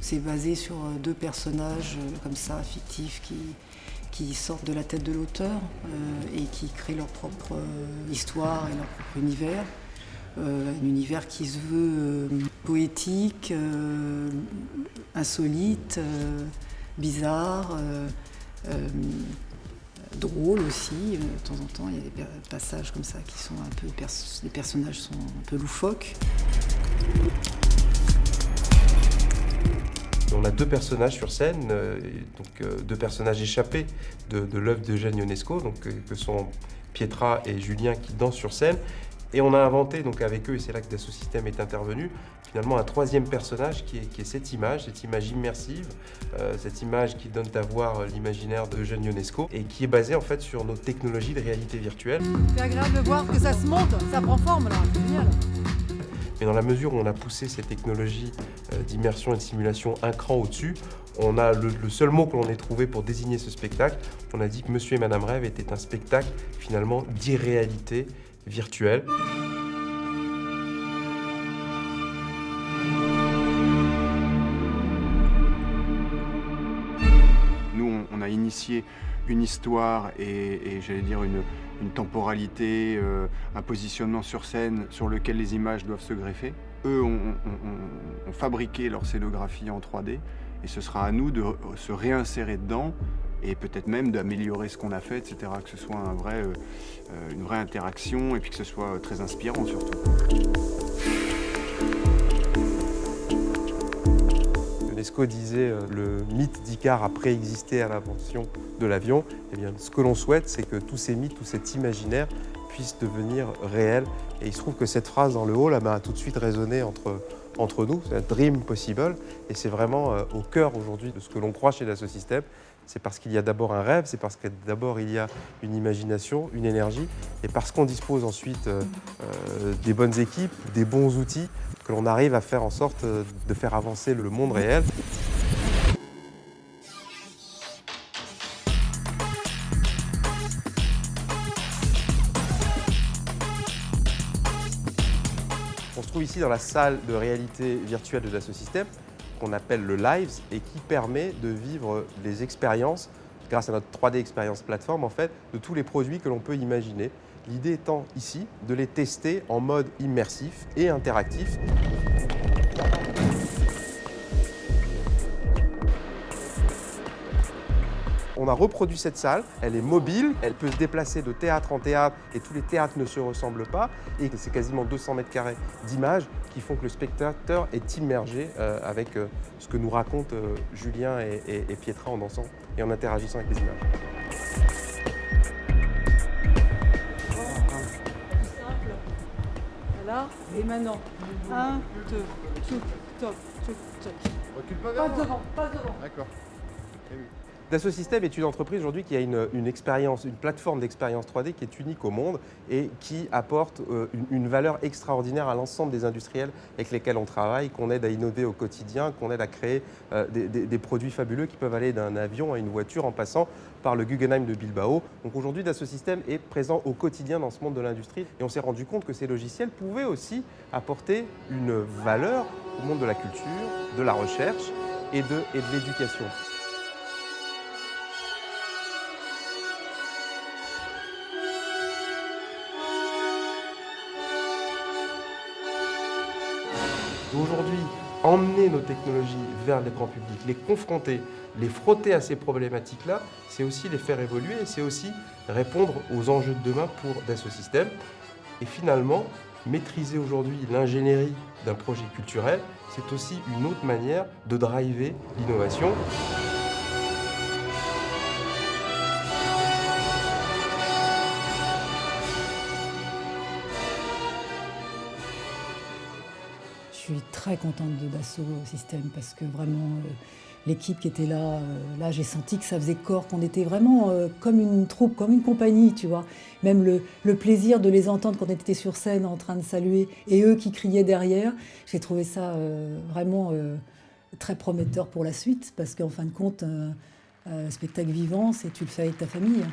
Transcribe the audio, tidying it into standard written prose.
C'est basé sur deux personnages comme ça, fictifs, qui sortent de la tête de l'auteur et qui créent leur propre histoire et leur propre univers. Un univers qui se veut poétique, insolite, bizarre, drôle aussi. De temps en temps, il y a des passages comme ça qui sont un peu... Les personnages sont un peu loufoques. On a deux personnages sur scène, deux personnages échappés de l'œuvre d'Eugène Ionesco, que sont Pietra et Julien qui dansent sur scène. Et on a inventé avec eux, et c'est là que Dassault Systèmes est intervenu, finalement un troisième personnage qui est cette image immersive, cette image qui donne à voir l'imaginaire d'Eugène Ionesco et qui est basée en fait sur nos technologies de réalité virtuelle. C'est agréable de voir que ça se monte, ça prend forme là, c'est génial. Mais dans la mesure où on a poussé ces technologies d'immersion et de simulation un cran au-dessus, on a le seul mot que l'on ait trouvé pour désigner ce spectacle, on a dit que Monsieur et Madame Rêve était un spectacle finalement d'irréalité virtuelle. Nous, on a initié une histoire et j'allais dire une temporalité, un positionnement sur scène sur lequel les images doivent se greffer. Eux ont fabriqué leur scénographie en 3D et ce sera à nous de se réinsérer dedans et peut-être même d'améliorer ce qu'on a fait, etc. Que ce soit une vraie interaction et puis que ce soit très inspirant surtout. Ionesco disait le mythe d'Icare a préexisté à l'invention de l'avion. Eh bien, ce que l'on souhaite, c'est que tous ces mythes, tout cet imaginaire puisse devenir réel. Et il se trouve que cette phrase dans le hall a tout de suite résonné entre nous, c'est Dream Possible. Et c'est vraiment au cœur aujourd'hui de ce que l'on croit chez Dassault Systèmes. C'est parce qu'il y a d'abord un rêve, c'est parce que d'abord il y a une imagination, une énergie, et parce qu'on dispose ensuite des bonnes équipes, des bons outils, que l'on arrive à faire en sorte de faire avancer le monde réel. On se trouve ici dans la salle de réalité virtuelle de Dassault Systèmes, qu'on appelle le Lives, et qui permet de vivre les expériences, grâce à notre 3D Experience Platform, en fait, de tous les produits que l'on peut imaginer. L'idée étant ici de les tester en mode immersif et interactif. On a reproduit cette salle, elle est mobile, elle peut se déplacer de théâtre en théâtre et tous les théâtres ne se ressemblent pas. Et c'est quasiment 200 mètres carrés d'images qui font que le spectateur est immergé avec ce que nous racontent Julien et Pietra en dansant et en interagissant avec les images. Voilà, et maintenant, 1, 2, tchouk, toc, tchouk, toc. Recule pas Passe devant, passe devant. D'accord. Dassault Systèmes est une entreprise aujourd'hui qui a une expérience, une plateforme d'expérience 3D qui est unique au monde et qui apporte une valeur extraordinaire à l'ensemble des industriels avec lesquels on travaille, qu'on aide à innover au quotidien, qu'on aide à créer des produits fabuleux qui peuvent aller d'un avion à une voiture en passant par le Guggenheim de Bilbao. Donc aujourd'hui, Dassault Systèmes est présent au quotidien dans ce monde de l'industrie et on s'est rendu compte que ces logiciels pouvaient aussi apporter une valeur au monde de la culture, de la recherche et de l'éducation. Aujourd'hui, emmener nos technologies vers les grands publics, les confronter, les frotter à ces problématiques-là, c'est aussi les faire évoluer et c'est aussi répondre aux enjeux de demain pour Dassault Systèmes. Et finalement, maîtriser aujourd'hui l'ingénierie d'un projet culturel, c'est aussi une autre manière de driver l'innovation. Je suis très contente de Dassault Systèmes parce que vraiment l'équipe qui était là, j'ai senti que ça faisait corps, qu'on était vraiment comme une troupe, comme une compagnie, tu vois. Même le plaisir de les entendre quand on était sur scène en train de saluer et eux qui criaient derrière, j'ai trouvé ça vraiment très prometteur pour la suite parce qu'en fin de compte, un spectacle vivant, c'est tu le fais avec ta famille.